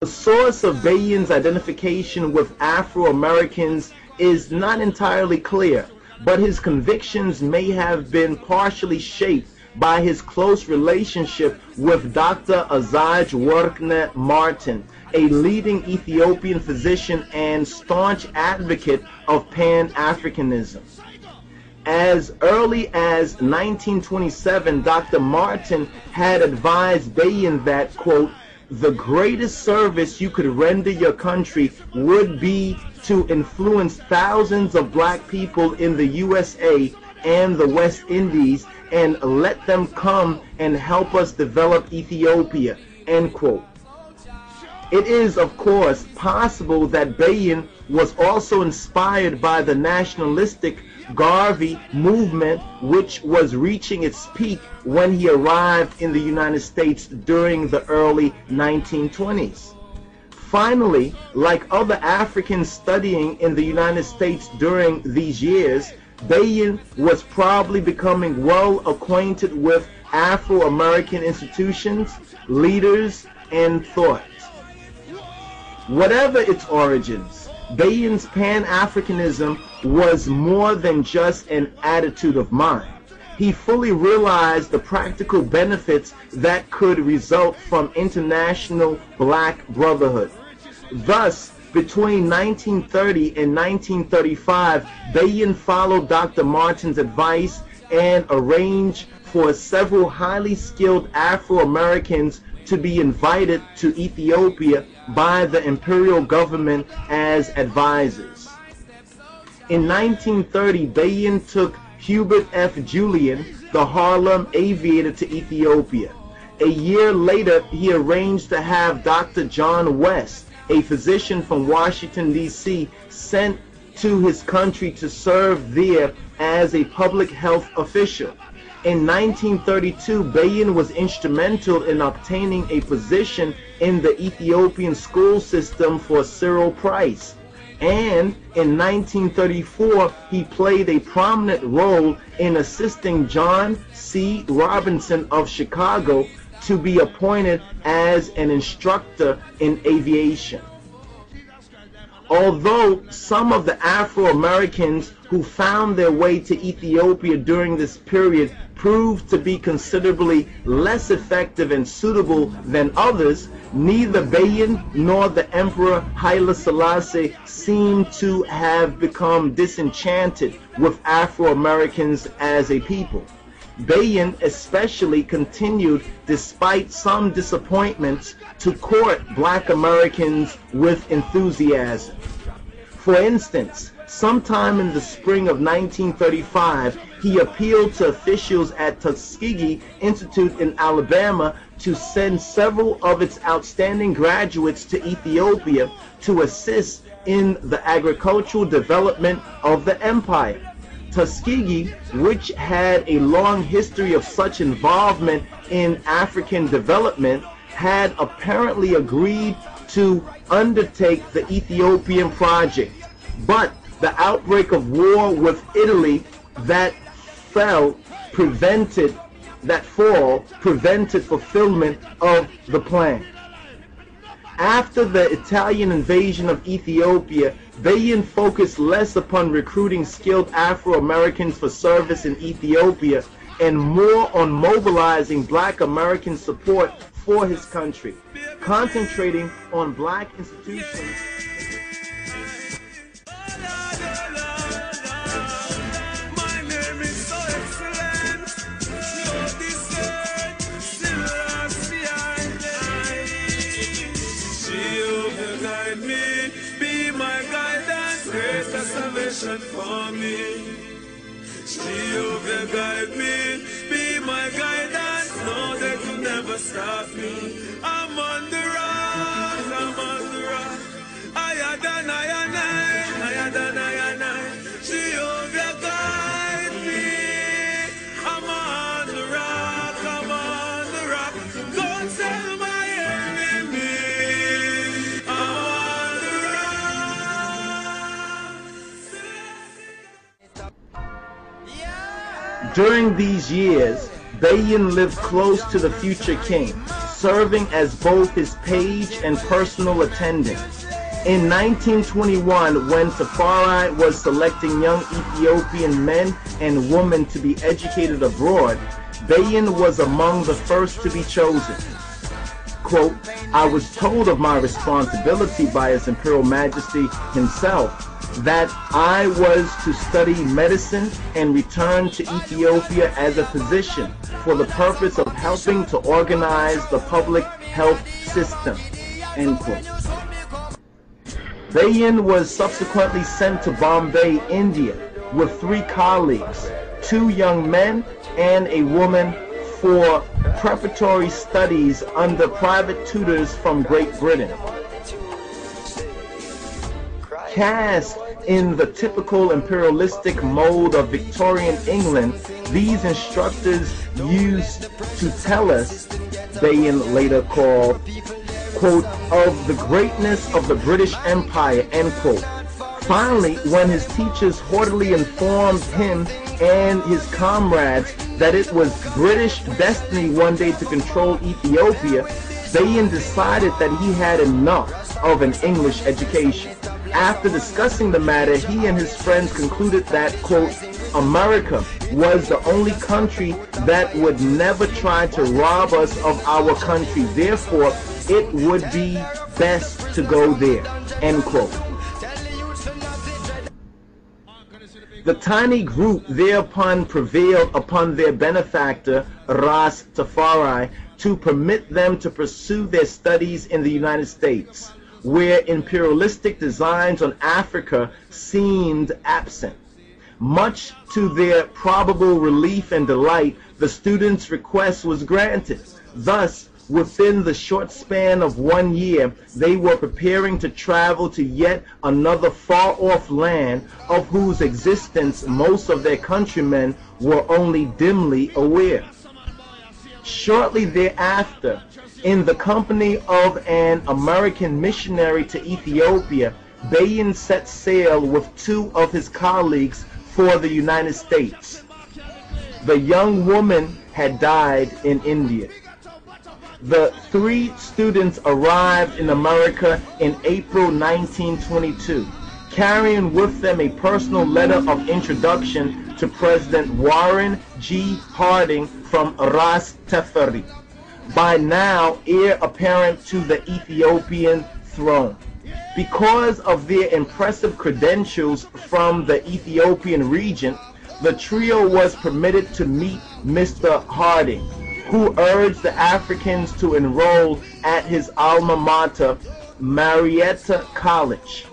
The source of Bayen's identification with Afro-Americans is not entirely clear, but his convictions may have been partially shaped by his close relationship with Dr. Azaj Workne Martin, a leading Ethiopian physician and staunch advocate of Pan-Africanism. As early as 1927, Dr. Martin had advised Bayen that, quote, the greatest service you could render your country would be to influence thousands of black people in the USA and the West Indies and let them come and help us develop Ethiopia, end quote. It is, of course, possible that Bayen was also inspired by the nationalistic Garvey movement, which was reaching its peak when he arrived in the United States during the early 1920s. Finally, like other Africans studying in the United States during these years, Bayen was probably becoming well acquainted with Afro-American institutions, leaders, and thought. Whatever its origins, Bayen's Pan-Africanism was more than just an attitude of mind. He fully realized the practical benefits that could result from international black brotherhood. Thus, between 1930 and 1935, Bayen followed Dr. Martin's advice and arranged for several highly skilled Afro-Americans to be invited to Ethiopia by the imperial government as advisors. In 1930, Bayen took Hubert F. Julian, the Harlem aviator, to Ethiopia. A year later, he arranged to have Dr. John West, a physician from Washington, D.C., sent to his country to serve there as a public health official. In 1932, Bayen was instrumental in obtaining a position in the Ethiopian school system for Cyril Price. And in 1934, he played a prominent role in assisting John C. Robinson of Chicago to be appointed as an instructor in aviation. Although some of the Afro-Americans who found their way to Ethiopia during this period proved to be considerably less effective and suitable than others, neither Bayen nor the Emperor Haile Selassie seemed to have become disenchanted with Afro-Americans as a people. Bayen especially continued, despite some disappointments, to court black Americans with enthusiasm. For instance, sometime in the spring of 1935, he appealed to officials at Tuskegee Institute in Alabama to send several of its outstanding graduates to Ethiopia to assist in the agricultural development of the empire. Tuskegee, which had a long history of such involvement in African development, had apparently agreed to undertake the Ethiopian project, but the outbreak of war with Italy that fall prevented fulfillment of the plan. After the Italian invasion of Ethiopia, Bayen focused less upon recruiting skilled Afro-Americans for service in Ethiopia and more on mobilizing black American support for his country, concentrating on black institutions. For me, Jehovah guide me, be my guidance, no they could never stop me. I'm on the rock, I'm on the rock. Higher than I and I, Jehovah guide me. I'm on the rock, I'm on the rock. Don't tell my enemy, I'm on the rock. During these years, Bayen lived close to the future king, serving as both his page and personal attendant. In 1921, when Tafari was selecting young Ethiopian men and women to be educated abroad, Bayen was among the first to be chosen. Quote, I was told of my responsibility by His Imperial Majesty himself that I was to study medicine and return to Ethiopia as a physician for the purpose of helping to organize the public health system. End quote. Bayen was subsequently sent to Bombay, India, with 3 colleagues, 2 young men and a woman, for preparatory studies under private tutors from Great Britain. Cast in the typical imperialistic mode of Victorian England, these instructors used to tell us, Bayen later called, quote, of the greatness of the British Empire, end quote. Finally, when his teachers haughtily informed him and his comrades that it was British destiny one day to control Ethiopia, Bayen decided that he had enough of an English education. After discussing the matter, he and his friends concluded that, quote, America was the only country that would never try to rob us of our country. Therefore, it would be best to go there, end quote. The tiny group thereupon prevailed upon their benefactor, Ras Tafari, to permit them to pursue their studies in the United States, where imperialistic designs on Africa seemed absent. Much to their probable relief and delight, the students' request was granted. Thus, within the short span of 1 year, they were preparing to travel to yet another far-off land of whose existence most of their countrymen were only dimly aware. Shortly thereafter, in the company of an American missionary to Ethiopia, Bayen set sail with 2 of his colleagues for the United States. The young woman had died in India. The 3 students arrived in America in April 1922, carrying with them a personal letter of introduction to President Warren G. Harding from Ras Tafari, by now heir apparent to the Ethiopian throne. Because of their impressive credentials from the Ethiopian region, the trio was permitted to meet Mr. Harding, who urged the Africans to enroll at his alma mater, Marietta College.